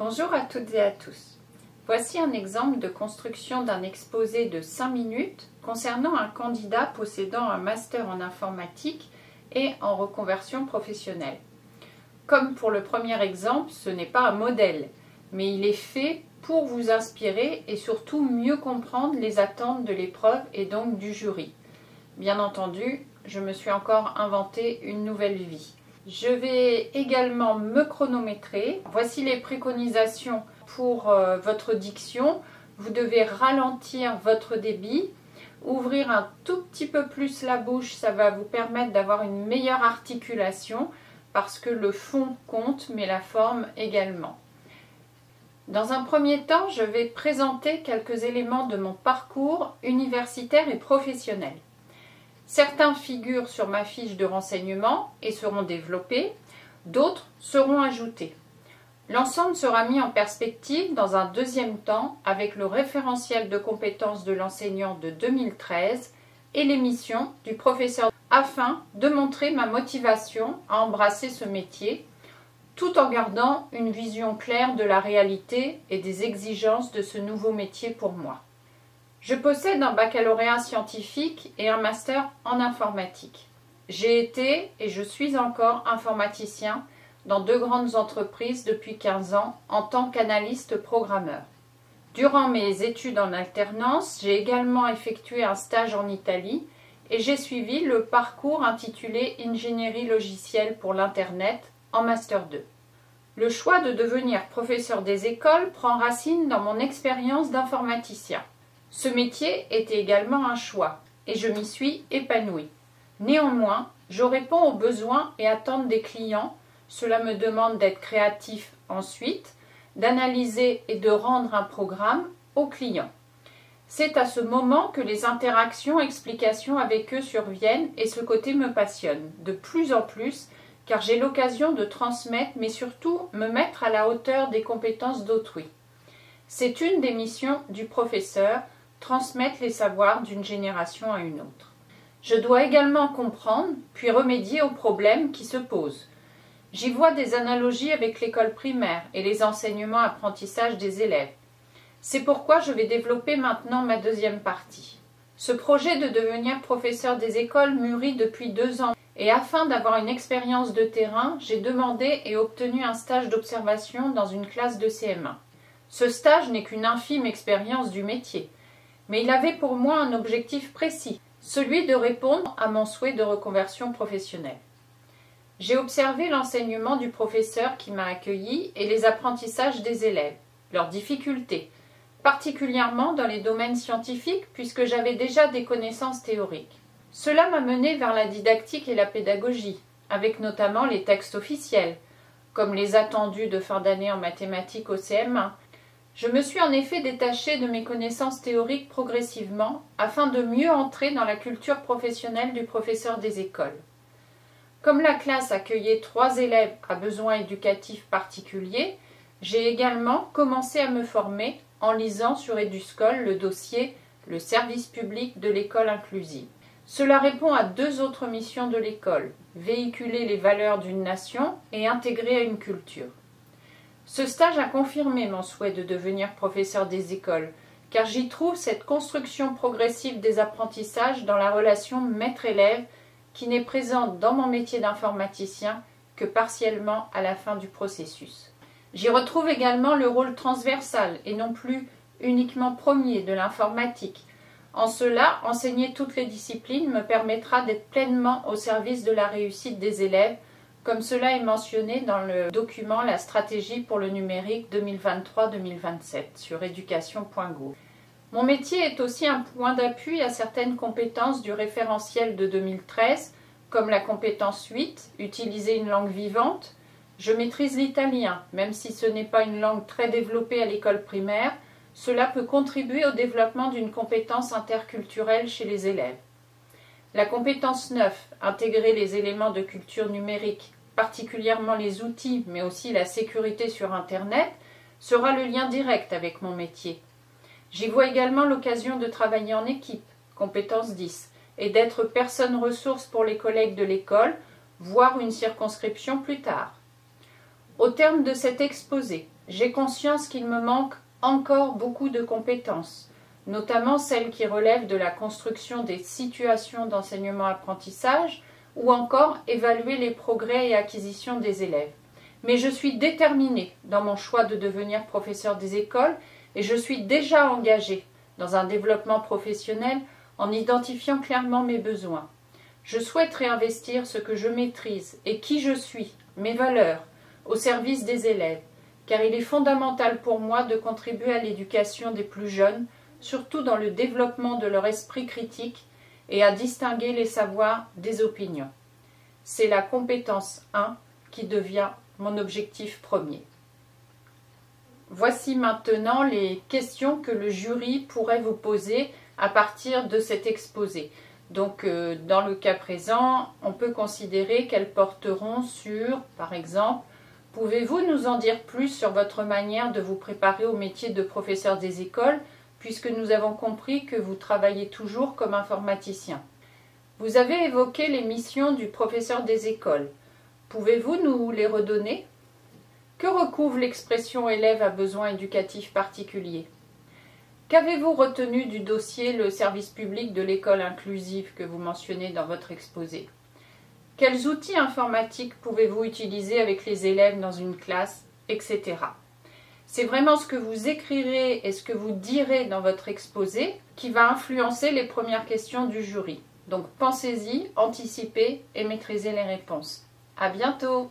Bonjour à toutes et à tous. Voici un exemple de construction d'un exposé de 5 minutes concernant un candidat possédant un master en informatique et en reconversion professionnelle. Comme pour le premier exemple, ce n'est pas un modèle, mais il est fait pour vous inspirer et surtout mieux comprendre les attentes de l'épreuve et donc du jury. Bien entendu, je me suis encore inventé une nouvelle vie. Je vais également me chronométrer. Voici les préconisations pour votre diction. Vous devez ralentir votre débit, ouvrir un tout petit peu plus la bouche, ça va vous permettre d'avoir une meilleure articulation parce que le fond compte, mais la forme également. Dans un premier temps, je vais présenter quelques éléments de mon parcours universitaire et professionnel. Certains figurent sur ma fiche de renseignement et seront développés, d'autres seront ajoutés. L'ensemble sera mis en perspective dans un deuxième temps avec le référentiel de compétences de l'enseignant de 2013 et les missions du professeur afin de montrer ma motivation à embrasser ce métier tout en gardant une vision claire de la réalité et des exigences de ce nouveau métier pour moi. Je possède un baccalauréat scientifique et un master en informatique. J'ai été et je suis encore informaticien dans 2 grandes entreprises depuis 15 ans en tant qu'analyste programmeur. Durant mes études en alternance, j'ai également effectué un stage en Italie et j'ai suivi le parcours intitulé Ingénierie logicielle pour l'Internet en Master 2. Le choix de devenir professeur des écoles prend racine dans mon expérience d'informaticien. Ce métier était également un choix et je m'y suis épanouie. Néanmoins, je réponds aux besoins et attentes des clients. Cela me demande d'être créatif ensuite, d'analyser et de rendre un programme aux clients. C'est à ce moment que les interactions, explications avec eux surviennent et ce côté me passionne de plus en plus car j'ai l'occasion de transmettre mais surtout me mettre à la hauteur des compétences d'autrui. C'est une des missions du professeur, transmettre les savoirs d'une génération à une autre. Je dois également comprendre, puis remédier aux problèmes qui se posent. J'y vois des analogies avec l'école primaire et les enseignements-apprentissages des élèves. C'est pourquoi je vais développer maintenant ma deuxième partie. Ce projet de devenir professeur des écoles mûrit depuis 2 ans et afin d'avoir une expérience de terrain, j'ai demandé et obtenu un stage d'observation dans une classe de CM1. Ce stage n'est qu'une infime expérience du métier. Mais il avait pour moi un objectif précis, celui de répondre à mon souhait de reconversion professionnelle. J'ai observé l'enseignement du professeur qui m'a accueilli et les apprentissages des élèves, leurs difficultés, particulièrement dans les domaines scientifiques puisque j'avais déjà des connaissances théoriques. Cela m'a mené vers la didactique et la pédagogie, avec notamment les textes officiels, comme les attendus de fin d'année en mathématiques au CM1. Je me suis en effet détachée de mes connaissances théoriques progressivement afin de mieux entrer dans la culture professionnelle du professeur des écoles. Comme la classe accueillait 3 élèves à besoins éducatifs particuliers, j'ai également commencé à me former en lisant sur Eduscol le dossier « Le service public de l'école inclusive ». Cela répond à 2 autres missions de l'école, véhiculer les valeurs d'une nation et intégrer à une culture. Ce stage a confirmé mon souhait de devenir professeur des écoles, car j'y trouve cette construction progressive des apprentissages dans la relation maître-élève qui n'est présente dans mon métier d'informaticien que partiellement à la fin du processus. J'y retrouve également le rôle transversal et non plus uniquement premier de l'informatique. En cela, enseigner toutes les disciplines me permettra d'être pleinement au service de la réussite des élèves, comme cela est mentionné dans le document La stratégie pour le numérique 2023-2027 sur education.gouv. Mon métier est aussi un point d'appui à certaines compétences du référentiel de 2013, comme la compétence 8, utiliser une langue vivante. Je maîtrise l'italien, même si ce n'est pas une langue très développée à l'école primaire, cela peut contribuer au développement d'une compétence interculturelle chez les élèves. La compétence 9, intégrer les éléments de culture numérique, particulièrement les outils, mais aussi la sécurité sur Internet, sera le lien direct avec mon métier. J'y vois également l'occasion de travailler en équipe, compétence 10, et d'être personne ressource pour les collègues de l'école, voire une circonscription plus tard. Au terme de cet exposé, J'ai conscience qu'il me manque encore beaucoup de compétences, notamment celles qui relèvent de la construction des situations d'enseignement-apprentissage ou encore évaluer les progrès et acquisitions des élèves. Mais je suis déterminée dans mon choix de devenir professeur des écoles et je suis déjà engagée dans un développement professionnel en identifiant clairement mes besoins. Je souhaite réinvestir ce que je maîtrise et qui je suis, mes valeurs, au service des élèves, car il est fondamental pour moi de contribuer à l'éducation des plus jeunes, surtout dans le développement de leur esprit critique et à distinguer les savoirs des opinions. C'est la compétence 1 qui devient mon objectif premier. Voici maintenant les questions que le jury pourrait vous poser à partir de cet exposé. Donc, dans le cas présent, on peut considérer qu'elles porteront sur, par exemple, pouvez-vous nous en dire plus sur votre manière de vous préparer au métier de professeur des écoles, puisque nous avons compris que vous travaillez toujours comme informaticien. Vous avez évoqué les missions du professeur des écoles. Pouvez-vous nous les redonner? Que recouvre l'expression élève à besoins éducatifs particuliers? Qu'avez-vous retenu du dossier le service public de l'école inclusive que vous mentionnez dans votre exposé? Quels outils informatiques pouvez-vous utiliser avec les élèves dans une classe, etc. C'est vraiment ce que vous écrirez et ce que vous direz dans votre exposé qui va influencer les premières questions du jury. Donc pensez-y, anticipez et maîtrisez les réponses. À bientôt!